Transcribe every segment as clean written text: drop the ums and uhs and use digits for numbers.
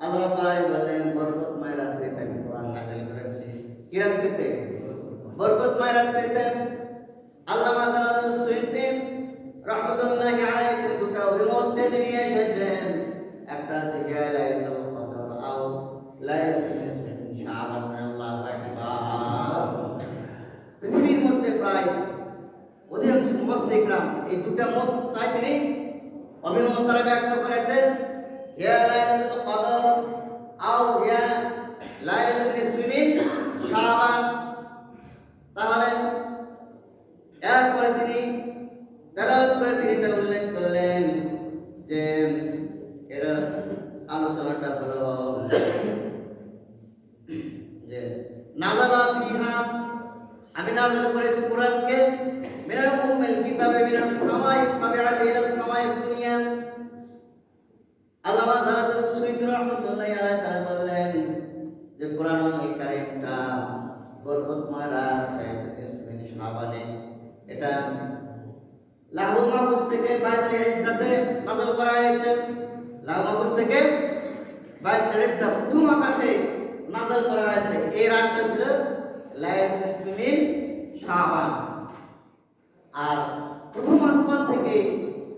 আল্লাহ রাব্বুল আলামিন বলেন বরকতময় রাত্রিতে আমি কোরআন নাযিল করেছি। কি রাত্রিতে? বরকতময় রাত্রিতে। আল্লামা জালালুল সুয়ুতী রাহমাতুল্লাহি আলাইহি তিনি দুটো অভিমত নিয়ে এসেছেন। একটা হচ্ছে লাইলাতুল কদর আও লাইলাতুল নিসফি মিন শাবান। আল্লাহু আকবার। পৃথিবীর মধ্যে প্রায় অধিকাংশ মুফাসসিররা এই দুটো মত তাই তিনি অভিমত দ্বারা ব্যক্ত করেছেন। লাইলাতুল কদর আও লাইলাতুল নিসফি মিন শাবান। তাহলে এরপরে তিনি তেলাওয়াত করে তিনি এটা উল্লেখ করলেন যে এর আলোচনাটা হলো যে নাযালা ফিহা আমি নাযিল করেছি কোরআনকে মিনাল উম্মিল কিতাবে মিনাস সামাই সাবিআতি ইলা সামাই দুনিয়া। আল্লামা জালালুল সুয়ুতী রাহমাতুল্লাহি আলাইহি তাআলা বললেন যে কোরআনুল কারীমটা বরকতময় রাত নিসফি শাবানে এটা লাহুল মাহফুজ থেকে বাইতুল ইজ্জাতে নাযিল করা হয়েছে। লাহুল মাহফুজ থেকে বাইতুল ইজ্জা প্রথম আকাশে নাযিল করা হয়েছে। এই রাতটা ছিল লাইলাতুল নিসফি মিন শাবান। আর প্রথম আসমান থেকে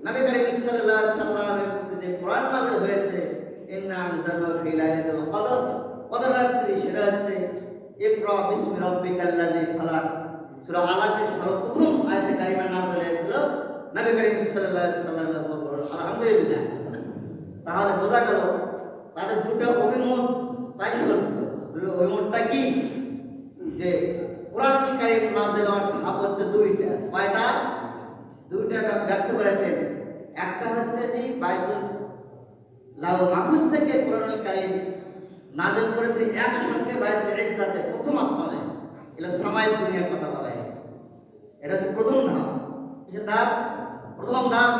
নবী করিম সাল্লাল্লাহু আলাইহি সাল্লামের প্রতি যে কোরআন নাযিল হয়েছে ইন্না আনজালনাহু ফি লাইলাতুল কদর, কদর রাত্রি, সেটা হচ্ছে ইকরা বিসমি রাব্বিকাল্লাযী খালাক। সূরা আলাকের সর্বপ্রথম আয়াতে কারিমা নাযিল হয়েছিল নবী করিম সাল্লাল্লাহু আলাইহি সাল্লামের উপর। আলহামদুলিল্লাহ। তাহলে বোঝা গেল তাদের দুটো অভিমত তাই সত্য। দুটো অভিমতটা কি? যে কোরআন কারীম নাযিল হওয়ার ধাপ হচ্ছে দুইটা। কয়টা? দুইটা ব্যক্ত করেছেন। একটা হচ্ছে যে বাইতুল লাহুল মাহফুজ থেকে কোরআন কারীম নাযিল করেছে একসঙ্গে বাইতুল ইজ্জাতে প্রথম আসমানে, এটা সামায়ের দুনিয়ার কথা বলা হয়েছে। এটা হচ্ছে প্রথম ধাপ। কিসের ধাপ? প্রথম ধাপ।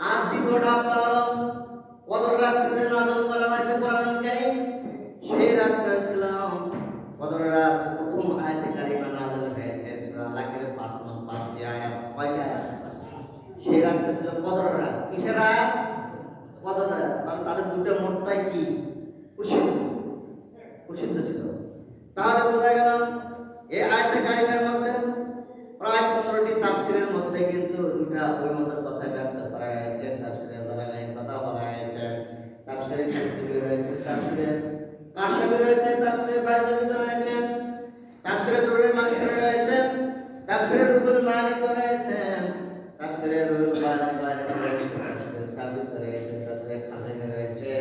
আর দ্বিতীয় ধাপটা হলো কদর রাত্রিতে নাযিল করা হয়েছে কোরআন কারীম। সেই রাতটা ছিল কদর রাত। প্রথম আয়াতে কারিমা নাযিল হয়েছে সূরা আলাকের 5টি আয়াত। কয়টা আয়াত? সেই রাতটা ছিল কদর রাত। কিসের রাত? কদর রাত। তাদের দুটো মতটাই কি? প্রসিদ্ধ ছিল। তাহলে বোঝা গেল এই আয়াতে কারিমের মধ্যে প্রায় 15টি তাফসীরের মধ্যে কিন্তু দুটো অভিমতের কথা ব্যক্ত করা হয়েছে। তাফসীরে জালালাইন কথা বলা হয়েছে, তাফসীরে কুরতুবী রয়েছে, তাফসীরে কাশফি রয়েছে, তাফসীরে বাইজাবি রয়েছে, তাফসীরে দুরুল মানসুর রয়েছে, তাফসীরে রুহুল মানি রয়েছে, তাফসীরে রুহুল বায়ান রয়েছে, তাফসীরে সাবিত রয়েছে, তাফসীরে খাজাইনি রয়েছে,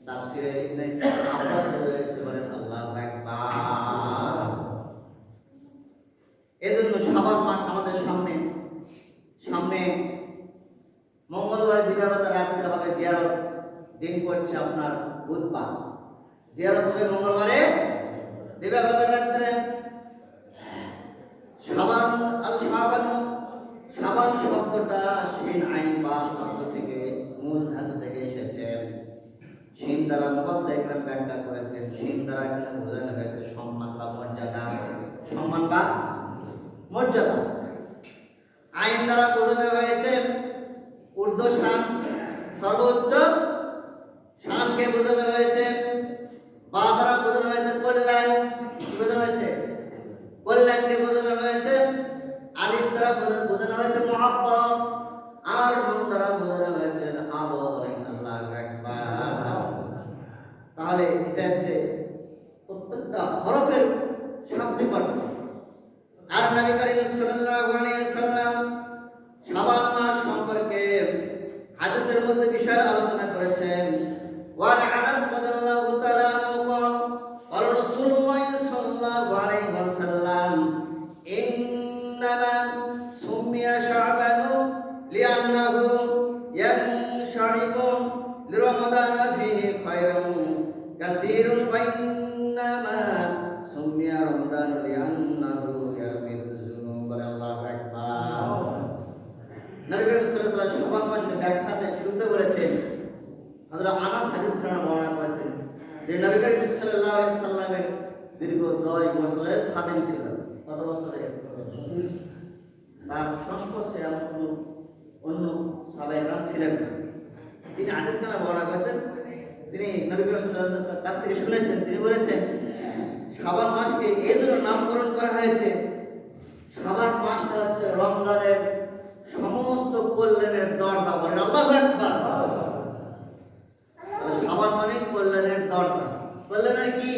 তাফসীরে ইবনে আব্বাস রয়েছে। বলেন আল্লাহু আকবার। এজন্য শাবান মাস আমাদের সামনে মঙ্গলবার দিবাগত রাত্রে হবে জিয়ারত। দিন পড়ছে আপনার বুধবার। জিয়ারত হবে মঙ্গলবারে দিবাগত রাত্রে। শাবান শাবান শব্দটা শিন আইন বা শব্দ থেকে, মূল ধাতু থেকে এসেছে। শিন দ্বারা মুফাসসিরগণ ব্যাখ্যা করেছেন, শিন দ্বারা এখানে বোঝানো হয়েছে সম্মান বা মর্যাদা। সম্মান বা মর্যাদা। আইন দ্বারা বোঝানো হয়েছে ঊর্ধ্ব শান, সর্বোচ্চ শানকে বোঝানো হয়েছে। বা দ্বারা বোঝানো হয়েছে কল্যাণ। কি বোঝানো হয়েছে? কল্যাণকে বোঝানো হয়েছে। আলিফ দ্বারা বোঝানো হয়েছে মুহাব্বত। আর নুন দ্বারা বোঝানো হয়েছে আল্লাহ। বলেন আল্লাহু আকবার। তাহলে এটা হচ্ছে প্রত্যেকটা হরফের শাব্দিক অর্থ। আর নবী করিম সাল্লাল্লাহু আলাইহি সাল্লাম শাবান মাস সম্পর্কে হাদিসের মধ্যে বিশাল আলোচনা করেছেন। ওয়া আনাস রাদিয়াল্লাহু তাআলা আনহু قال رسول الله صلى الله عليه وسلم إنما سمي شعبان لأنه ينشعب لرمضان فيه خير كثير وإنما سمي رمضان لأنه يرمي الذنوب. الله أكبر. নবী করিম সাল্লাল্লাহু আলাইহি ওয়াসাল্লাম শাবান মাসের ব্যাখ্যাতে শুরুতে বলেছেন, হযরত আনাস হাদিস বর্ণনা করেছেন যে নবী করিম সাল্লাল্লাহু আলাইহি সাল্লামের দীর্ঘ 10 বছরের খাদেম ছিল। কত বছরের? তার সংস্পর্শে এমন কোনো অন্য সাহাবায়ে কেরাম ছিলেন না। তিনি হাদিস বর্ণনা করেছেন তিনি নবী করিম সাল্লাল্লাহু আলাইহি ওয়াসাল্লামের কাছ থেকে শুনেছেন, তিনি বলেছেন শাবান মাসকে এই জন্য নামকরণ করা হয়েছে, শাবান মাসটা হচ্ছে রমজানের সমস্ত কল্যাণের দরজা। বলেন আল্লাহু আকবার। শাবান মানে কল্যাণের দরজা। কল্যাণের কি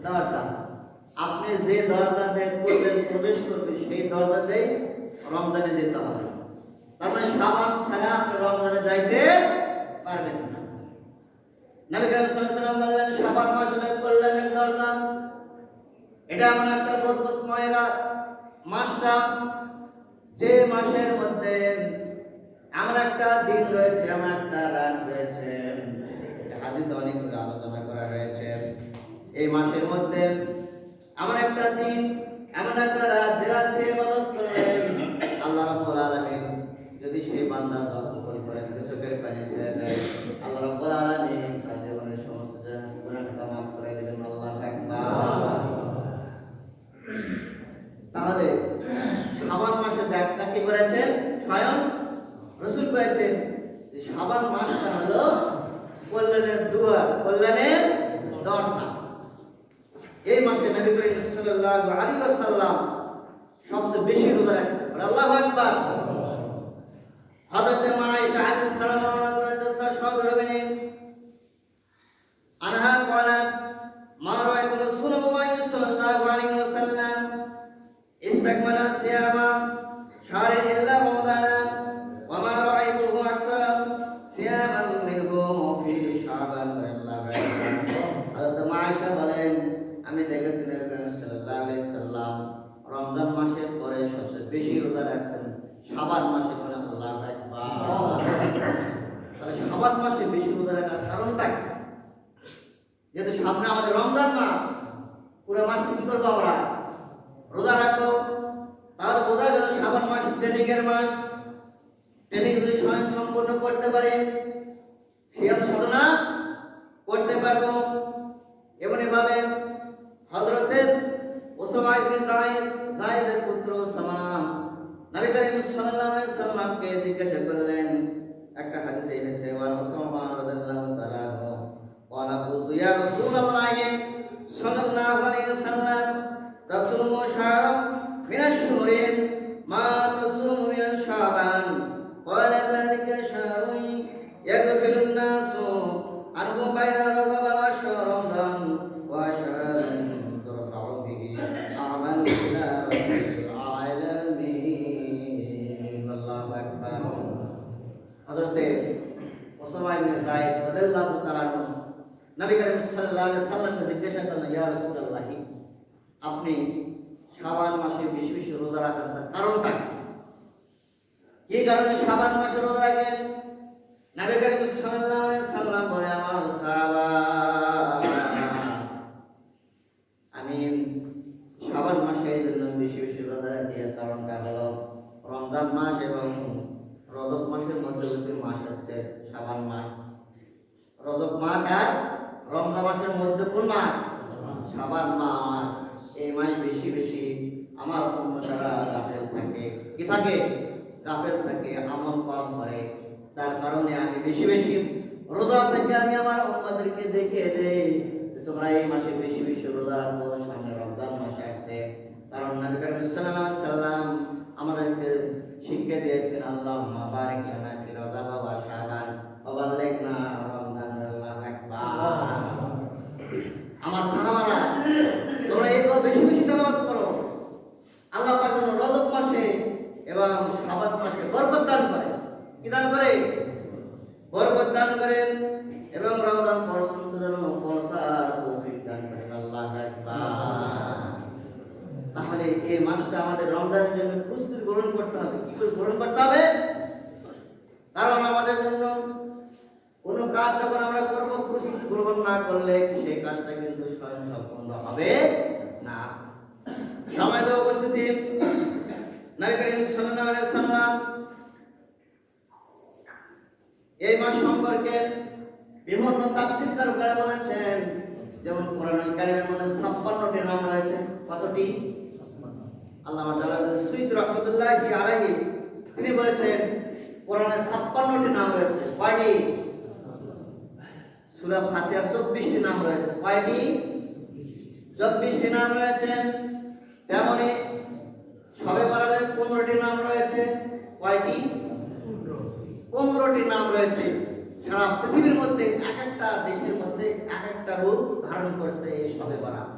দরজা? আপনি যে দরজা দিয়ে কল্যাণ প্রবেশ করবে সেই দরজা দিয়ে রমজানে যেতে হবে। তার মানে শাবান ছাড়া আপনি রমজানে যাইতে পারবেন না। নবী করিম সাল্লাল্লাহু আলাইহি ওয়াসাল্লাম বললেন শাবান মাস হলো কল্যাণের দরজা। এটা এমন একটা বরকতময় মাসটা, যে মাসের মধ্যে এমন একটা দিন রয়েছে, এমন একটা রাত রয়েছে, হাদিসে অনেকগুলো আলোচনা করা হয়েছে। এই মাসের মধ্যে এমন একটা দিন, এমন একটা রাত, যে রাতে ইবাদত করলে আল্লাহ রাব্বুল আলামিন যদি সেই বান্দার দোয়া কবুল করেন, চোখের পানি ছেড়ে দেয়, আল্লাহ রাব্বুল আলামিন তার জীবনের সমস্ত গুনাহ মাফ করে দেবেন। আল্লাহু আকবার। তাহলে শাবান মাসের ব্যাখ্যা কি করেছেন? স্বয়ং রাসূল করেছেন যে শাবান মাসটা হলো কল্যাণের দুয়ার, কল্যাণের দরজা। এই মাসে নবী করিম সাল্লাল্লাহু আলাইহি ওয়াসাল্লাম সবচেয়ে বেশি রোজা রাখতেন। আল্লাহু আকবার। হযরত মা আয়েশা হাদিস বর্ণনা করেছেন তার সহধর্মিণী আনহা قالت ما رأيت رسول الله صلى الله عليه وسلم استكمل صيام شهر إلا رمضان وما رأيته أكثر صياما منه في شعبان الله أكبر। হযরত মা আয়েশা বলেন আমি দেখেছি নবী করিম সাল্লাল্লাহু আলাইহি সাল্লাম রমজান মাসের পরে সবচেয়ে বেশি রোজা রাখতেন শাবান মাসে। বলেন আল্লাহু আকবার। তাহলে শাবান মাসে বেশি রোজা রাখার কারণটা কি? যেহেতু সামনে আমাদের রমজান মাস, পুরো মাসে কি করবো আমরা? রোজা রাখবো। তাহলে বোঝা গেল শাবান মাস ট্রেনিং এর মাস। ট্রেনিং যদি স্বয়ং সম্পন্ন করতে পারি, সিয়াম সাধনা করতে পারবো। এবং এভাবে হযরতের উসামা ইবনে যায়েদের পুত্র উসামা নবী করিম সাল্লাল্লাহু আলাইহি সাল্লামকে জিজ্ঞাসা করলেন, একটা হাদিসে এসেছে ওয়ান উসামা রাদিয়াল্লাহু তাআলা قال قلت يا رسول الله صلى الله عليه وسلم تصوم شهرا من الشهور ما تصوم من شعبان قال ذلك شهر يغفل الناس عنه بين رجب وشهر رمضان وشهر ترفع به أعمال إلى رب العالمين। الله أكبر। حضرت উসামা ইবনে যায়েদ রাদিয়াল্লাহু তাআলা নবী করিম সাল্লাল্লাহু আলাইহি সাল্লামকে জিজ্ঞাসা করলেন, ইয়া রাসূলুল্লাহ, আপনি শাবান মাসে বেশি বেশি রোজা রাখার কারণটা কি? কারণে শাবান মাসে রোজা রাখেন? নবী করিম সাল্লাল্লাহু আলাইহি সাল্লাম বলে, আমার সাহাবা, আমি শাবান মাসে এই জন্য বেশি বেশি রোজা রাখি, কারণটা হলো রমজান মাস এবং রজব মাসের মধ্যবর্তী মাস হচ্ছে শাবান মাস। রজব মাস আর রমজান মাসের মধ্যে কোন মাস? শাবান মাস। এই মাস বেশি বেশি আমার উম্মতরা গাফেল থাকে। কি থাকে? গাফেল থাকে, আমল কম করে। তার কারণে আমি বেশি বেশি রোজা থেকে আমি আমার উম্মতদেরকে দেখিয়ে দেই যে তোমরা এই মাসে বেশি বেশি রোজা রাখো, সামনে রমজান মাস আসছে। কারণ নবী করিম সাল্লাল্লাহু আলাইহি সাল্লাম আমাদেরকে শিক্ষা দিয়েছেন, আল্লাহুম্মা বারিক লানা ফি রজব ওয়া শাবান ওয়া বাল্লিগনা রমজান। আল্লাহু আকবার। আমার সাহাবারা, তোমরা এই বেশি বেশি তেলাওয়াত করো। আল্লাহ পাক যেন রজব মাসে এবং শাবান মাসে বরকত দান করে। কি দান করে? বরকত দান করেন এবং রমজান পর্যন্ত যেন পৌঁছার তৌফিক দান করেন। আল্লাহু আকবার। তাহলে এই মাসটা আমাদের রমজানের জন্য প্রস্তুতি গ্রহণ করতে হবে। কি করে গ্রহণ করতে হবে? কারণ আমাদের জন্য কোনো কাজ যখন আমরা করব, প্রস্তুতি গ্রহণ না করলে সেই কাজটা কিন্তু স্বয়ং সম্পূর্ণ হবে না। সময় দেওয়া উপস্থিতি, নবী করিম সাল্লাল্লাহু আলাইহি সাল্লাম এই মাস সম্পর্কে বিভিন্ন তাফসীরকাররা বলেছেন, যেমন কোরআনুল কারীমের মধ্যে 56টি নাম রয়েছে। কতটি? আল্লামা জালালউদ্দিন সুয়ুতী রাহমাতুল্লাহি আলাইহি তিনি বলেছেন কোরআনে 56টি নাম রয়েছে। কয়টি? সূরা ফাতিহার 24টি নাম রয়েছে। কয়টি? 24টি নাম রয়েছে। তেমনি শবে বরাতের 15টি নাম রয়েছে। কয়টি? 15টি নাম রয়েছে। সারা পৃথিবীর মধ্যে এক একটা দেশের মধ্যে এক একটা রূপ ধারণ করছে এই শবে বরাত।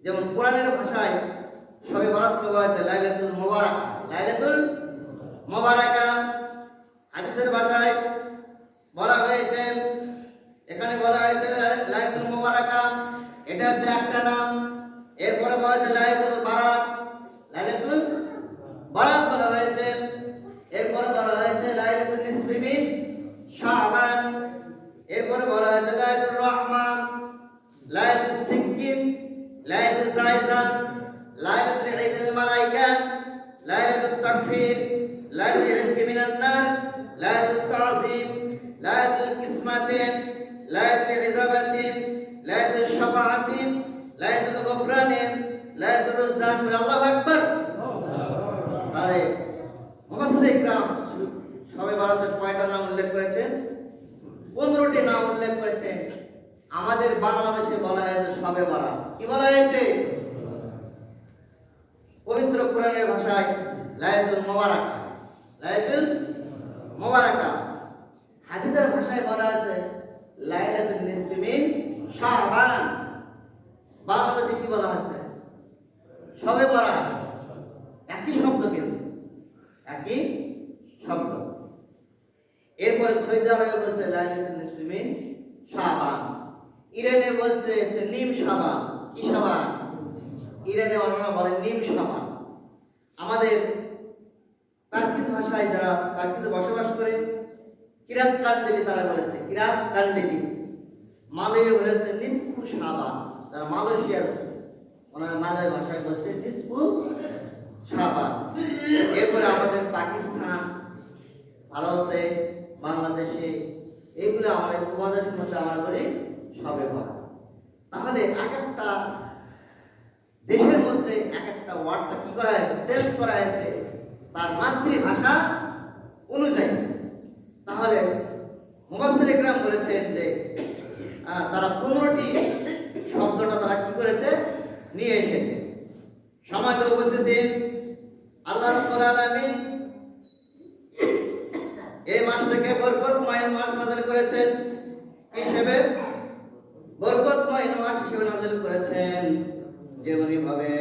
যেমন কোরআনের ভাষায় শবে বরাতকে বলা হয়েছে লাইলাতুল মুবারাকা। লাইলাতুল মুবারাকা। হাদিসের ভাষায় বলা হয়েছে, এখানে বলা হয়েছে লাইলাতুল মুবারাকা, এটা হচ্ছে একটা নাম। এরপরে বলা হয়েছে লাইলাতুল বারাত, লাইলাতুল বারাত বলা হয়েছে। এরপরে বলা হয়েছে লাইলাতুল নিসফি মিন শাবান। এরপরে বলা হয়েছে লাইলাতুর রহমান, লাইলাতুল সিকিম, লাইলাতুল জাইজান, লাইলাতুল ঈদুল মালাইকা, লাইলাতুল তাকফির, লাইলাতুল ইতকি মিনান নার, লাইলাতুল তাযীম, লাইলাতুল কিসমাতি, লাইলাতুল ইজাবাতি, লাইলাতুল শাফাআতি, লাইলাতুল গুফরানি, লাইলাতুল রুজান। আল্লাহু আকবার। তাহলে মুফাসসির ইকরাম শবে বরাতের কয়টা নাম উল্লেখ করেছেন? 15টি নাম উল্লেখ করেছেন। আমাদের বাংলাদেশে বলা হয়েছে শবে বরাত। কি বলা হয়েছে? পবিত্র কোরআনের ভাষায় লাইলাতুল মুবারাকা, লাইলাতুল মুবারাকা। হাদিসের ভাষায় বলা আছে লাইলাতুল নিসফি মিন শাবান। বাংলাদেশে কি বলা হয়েছে? শবে বরাত। একই শব্দ, কিন্তু একই শব্দ। এরপরে সৌদি আরবে বলছে লাইলাতুল নিসফি মিন শাবান। ইরানে বলছে নিম শাবান। কি শাবান? ইরানে অন্যরা বলে নিম শাবান। আমাদের তার্কিজ ভাষায় যারা তার্কিজে বসবাস করে কিরাত কান্দিলি, তারা বলেছে কিরাত কান্দিলি। মালয়ে বলেছে নিসফু শাবান। যারা মালয়েশিয়ার ওনারা মালয় ভাষায় বলছে নিসফু শাবান। এরপরে আমাদের পাকিস্তান, ভারতে, বাংলাদেশে, এইগুলো আমরা উপমহাদেশের মধ্যে আমরা করি শবে বরাত। তাহলে এক একটা দেশের মধ্যে এক একটা ওয়ার্ডটা কি করা হয়েছে? সেন্স করা হয়েছে তার মাতৃভাষা অনুযায়ী। তাহলে মুফাসসির ইকরাম বলেছেন যে তারা 15টি শব্দটা তারা কি করেছে? নিয়ে এসেছে। সম্মানিত উপস্থিতি, আল্লাহ রাব্বুল আলামিন এই মাসটাকে বরকতময় মাস নাযিল করেছেন। কি হিসেবে? বরকতময় মাস হিসেবে নাযিল করেছেন। যেমনি ভাবে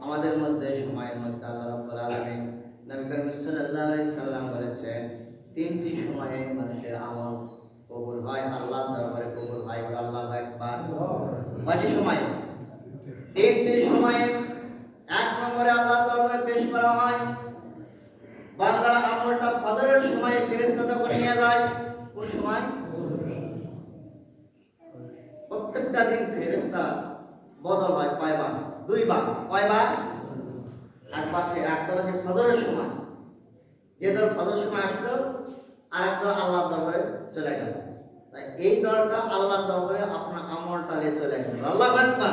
আমাদের মধ্যে সময়ের মধ্যে আল্লাহ রাব্বুল আলামিন নবী করিম সাল্লাল্লাহু আলাইহি সাল্লাম বলেছেন 3টি সময়ে মানুষের আমল কবুল হয়, আল্লাহর দরবারে কবুল হয়। আল্লাহু আকবার। কয়টি সময়? 3টি সময়ে। 1 নম্বরে আল্লাহর দরবারে পেশ করা হয় বান্দার আমলটা ফজরের সময় ফেরেশতারা করে নিয়ে যায়। কোন সময়? প্রত্যেকটা দিন ফেরেশতা বদল হয় কয়বার? 2 বার। কয়বার? একবার সে একদল আছে ফজরের সময়, যে দল ফজরের সময় আসলো, আর একদল আল্লাহর দরবারে চলে গেল। তাই এই দলটা আল্লাহর দরবারে আপনার আমলটা নিয়ে চলে গেল। আল্লাহু আকবার।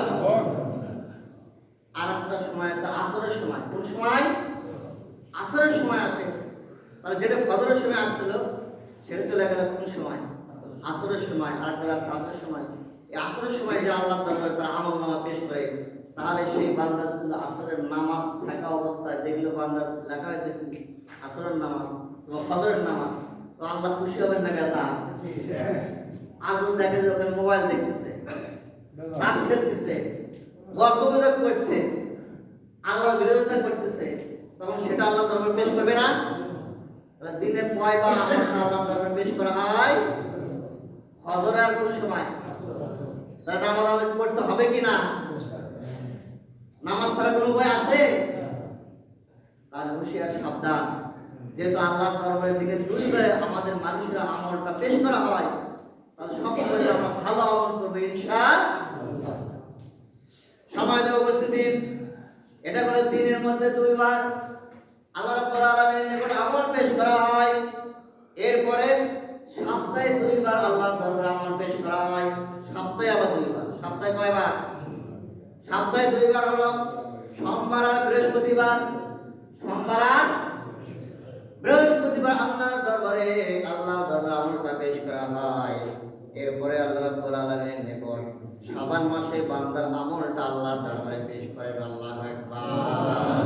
আর একটা সময় আছে আসরের সময়। কোন সময়? আসরের সময় আসে। তাহলে যেটা ফজরের সময় আসছিল সেটা চলে গেল কোন সময়? আসরের সময়। আর একটা আছে আসরের সময়। এই আসরের সময় যে আল্লাহর দরবারে তার আমলনামা পেশ করে, তাহলে সেই বান্দা যদি আসরের নামাজ থাকা অবস্থায় দেখলো বান্দার লেখা হয়েছে কি আসরের নামাজ বা ফজরের নামাজ, তো আল্লাহ খুশি হবেন না? বেজা আগুন দেখে যে ওখানে মোবাইল দেখতেছে, তাস খেলতেছে, গল্প গুজব করছে, আল্লাহর বিরোধিতা করতেছে, তখন সেটা আল্লাহর দরবারে পেশ করবে না? তাহলে দিনে কয়বার আল্লাহর দরবারে পেশ করা হয়? ফজরের আর কোন সময়? তাহলে নামাজ আমাদের পড়তে হবে কি না? নামাজ ছাড়া কোনো উপায় আছে? তার হুঁশিয়ার, সাবধান। যেহেতু আল্লাহর দরবারে দিনে 2 বার আমাদের মানুষেরা আমলটা পেশ করা হয়, তাহলে সব সময় আমরা ভালো আমল করবো ইনশাআল্লাহ। সময় দেওয়া উপস্থিতি, এটা করে দিনের মধ্যে 2 বার আল্লাহ রাব্বুল আলামিনের নিকট আমল পেশ করা হয়। এরপরে সপ্তাহে 2 বার আল্লাহর দরবারে আমল পেশ করা হয়। সপ্তাহে আবার 2 বার। সপ্তাহে কয়বার? সপ্তাহে 2 বার হলো সোমবার আর বৃহস্পতিবার। সোমবার আর বৃহস্পতিবার আল্লাহর দরবারে আমলটা পেশ করা হয়। এরপরে আল্লাহ রাব্বুল আলামিনের নিকট শাবান মাসে বান্দার আমলটা আল্লাহ দরবারে পেশ করে। আল্লাহু আকবার।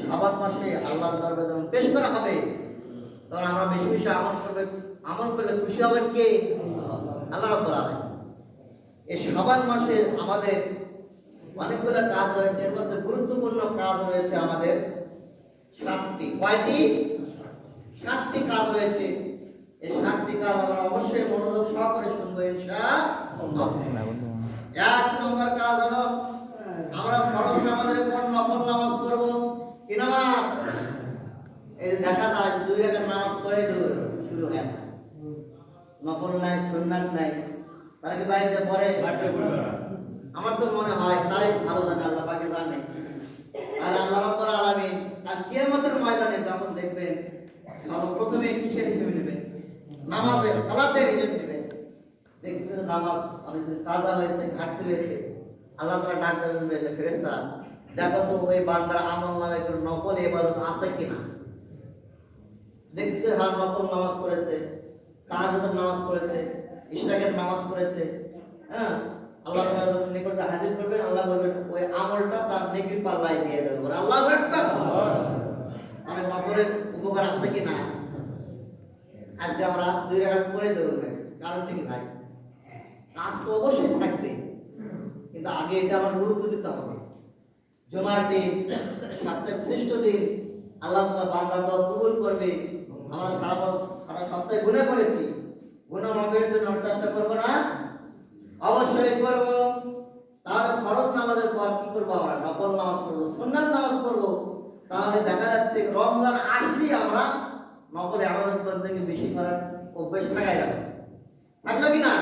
শাবান মাসে আল্লাহর দরবারে যখন পেশ করা হবে তখন আমরা বেশি বেশি আমল করলে খুশি হবেন কে? আল্লাহ রাব্বুল আলামিন। এই শাবান মাসে আমাদের অনেকগুলো কাজ রয়েছে, এর মধ্যে গুরুত্বপূর্ণ কাজ রয়েছে আমাদের 7টি। কয়টি? 7টি কাজ রয়েছে। এই 7টি কাজ আমরা অবশ্যই মনোযোগ সহকারে শুনবো ইনশাআল্লাহ। 1 নম্বর কাজ হলো আমরা ফরজ নামাজের পর নফল নামাজ পড়ব। কি নামাজ? এই দেখা যায় 2 রাকাত নামাজ পড়ে দূর শুরু হয়ে যায়, নফল নাই, সুন্নাত নাই, তারা কি বাড়িতে পড়ে? আমার তো মনে হয় তাই ভালো জানে, আল্লাহ পাকে জানে। আর আল্লাহ রাব্বুল আলামিন কাল কিয়ামতের ময়দানে যখন দেখবেন সর্বপ্রথমে কিসের হিসেবে নেবেন? নামাজের, সালাতের হিসেবে নেবেন। দেখছেন নামাজ অনেকদিন কাজা হয়েছে, ঘাটতি রয়েছে, আল্লাহ তাআলা ডাক দেবেন ফেরেশতারা, দেখো তো ওই বান্দার আমলনামায় কোনো নফল ইবাদত আছে কিনা। দেখছে হ্যাঁ নফল নামাজ পড়েছে, তাহাজ্জুদের নামাজ পড়েছে, ইশরাকের নামাজ পড়েছে। হ্যাঁ, আল্লাহ তাআলা যখন নিকটে হাজির করবেন, আল্লাহ বলবেন ওই আমলটা তার নেকির পাল্লায় দিয়ে দেবেন। আল্লাহু আকবার। মানে নফলের উপকার আছে কিনা? আজকে আমরা 2 রাকাত পড়ে দেব, কারণটা কি ভাই? কাজ তো অবশ্যই থাকবে, কিন্তু আগে এটা আমার গুরুত্ব দিতে হবে। জুমার দিন, সপ্তাহের শ্রেষ্ঠ দিন, আল্লাহ তাআলা বান্দা দোয়া কবুল করবে। আমরা সারা সপ্তাহে গুনাহ করেছি, গুনাহ মাফের জন্য আমরা চেষ্টা করব না? অবশ্যই করব। তাহলে ফরজ নামাজের পর কি করব? আমরা নফল নামাজ পড়ব, সুন্নাত নামাজ পড়ব। তাহলে দেখা যাচ্ছে রমজান আসলেই আমরা নফল ইবাদত বন্দেগী বেশি করার অভ্যাস লাগাই যাবে। থাকলো কি না?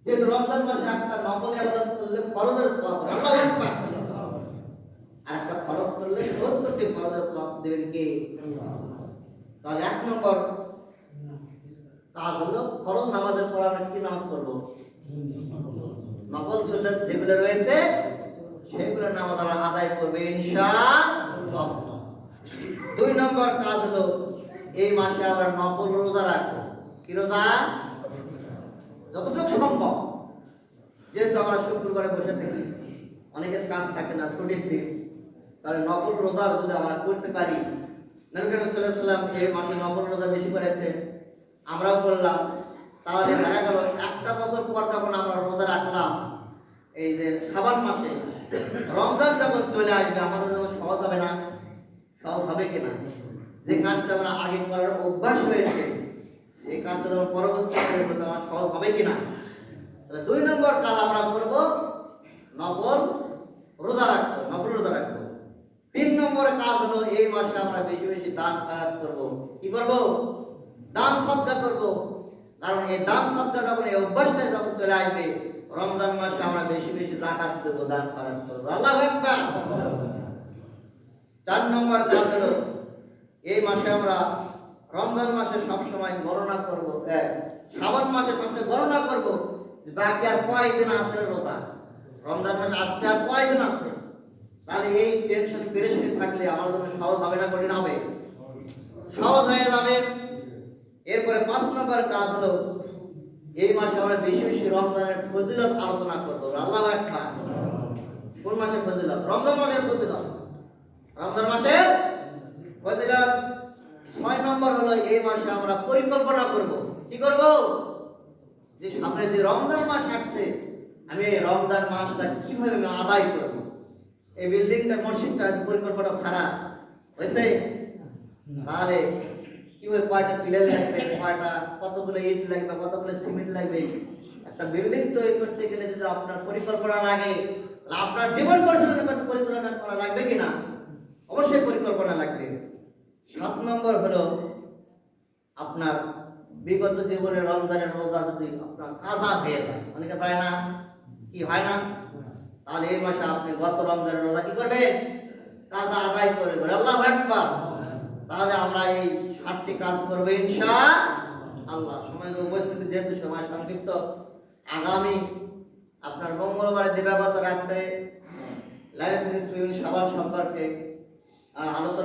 যেহেতু রমজান মাসে একটা নফল ইবাদত করলে ফরজের সওয়াব, আল্লাহু আকবার, আর একটা ফরজ করলে 70টি ফরজের সওয়াব দেবেন কে? তাহলে 1 নম্বর কাজ হলো ফরজ নামাজের পর আমরা কি নামাজ পড়ব? নফল সুন্নাত যেগুলো রয়েছে সেগুলো নামাজ আমরা আদায় করব ইনশাআল্লাহ। 2 নম্বর কাজ হলো এই মাসে আমরা নফল রোজা রাখবো। কি রোজা? যতটুকু সম্ভব। যেহেতু আমরা শুক্রবারে বসে থাকি, অনেকের কাজ থাকে না, ছুটির দিন, তাহলে নফল রোজা যদি আমরা করতে পারি, নবী করিম সাল্লাল্লাহু আলাইহি ওয়াসাল্লাম এই মাসে নফল রোজা বেশি করেছে, আমরাও করলাম। তাহলে দেখা গেল একটা বছর পর যখন আমরা রোজা রাখলাম, এই যে শাবান মাসে রমজান যখন চলে আসবে, আমাদের জন্য সহজ হবে না? সহজ হবে কিনা? যে কাজটা আমরা আগে করার অভ্যাস হয়েছে সেই কাজটা যখন পরবর্তীতে করতে আমার সহজ হবে কিনা? তাহলে 2 নম্বর কাজ আমরা করব নফল রোজা রাখবো, নফল রোজা রাখবো। 3 নম্বর কাজ হলো এই মাসে আমরা বেশি বেশি দান খয়রাত করব। কি করব? দান সদকা করব। কারণ এই দান সদকা যখন এই অভ্যাসটা যখন চলে আসবে, রমজান মাসে আমরা বেশি বেশি যাকাত দেব, দান খয়রাত করব। আল্লাহু আকবার। 4 নম্বর কাজ হলো এই মাসে আমরা রমজান মাসে সব সময় গণনা করব, শাবান মাসে সবসময় গণনা করব যে বাকি আর কয়দিন আছে রোজা, রমজান মাসে আজকে আর কয়দিন আছে। তাহলে এই টেনশন পেরেশানি থাকলে আমার জন্য সহজ হবে না কঠিন হবে? সহজ হয়ে যাবে। এরপরে 5 নম্বর কাজ হলো এই মাসে আমরা বেশি বেশি রমজানের ফজিলত আলোচনা করব। আল্লাহু আকবার। কোন মাসের ফজিলত? রমজান মাসের ফজিলত। রমজান মাসের ফজিলত। 6 নম্বর হলো এই মাসে আমরা পরিকল্পনা করব। কি করব? যে সামনে যে রমজান মাস আসছে, আমি এই রমজান মাসটা কিভাবে আমি আদায় করব। এই বিল্ডিংটা, মসজিদটা পরিকল্পনা ছাড়া হয়েছে? তাহলে কিভাবে কয়টা পিলার লাগবে, কতগুলো ইট লাগবে, কতগুলো সিমেন্ট লাগবে। একটা বিল্ডিং তৈরি করতে গেলে যদি আপনার পরিকল্পনা লাগে, আপনার জীবন পরিচালনা করা লাগবে কিনা? অবশ্যই পরিকল্পনা লাগবে। 7 নম্বর হলো আপনার বিগত জীবনে রমজানের রোজা যদি আপনার কাজা হয়ে যায়, অনেকে চায় না, কি হয় না? তাহলে এই মাসে আপনি গত রমজানের রোজা কি করবেন? কাজা আদায় করবেন। আল্লাহু আকবার। তাহলে আমরা এই 7টি কাজ করবো ইনশাআল্লাহ। সময় উপস্থিতি যেহেতু সময় সংক্ষিপ্ত, আগামী আপনার মঙ্গলবারে দিবাগত রাত্রে লাইলাতুল নিসফ শাবান সম্পর্কে আলোচনা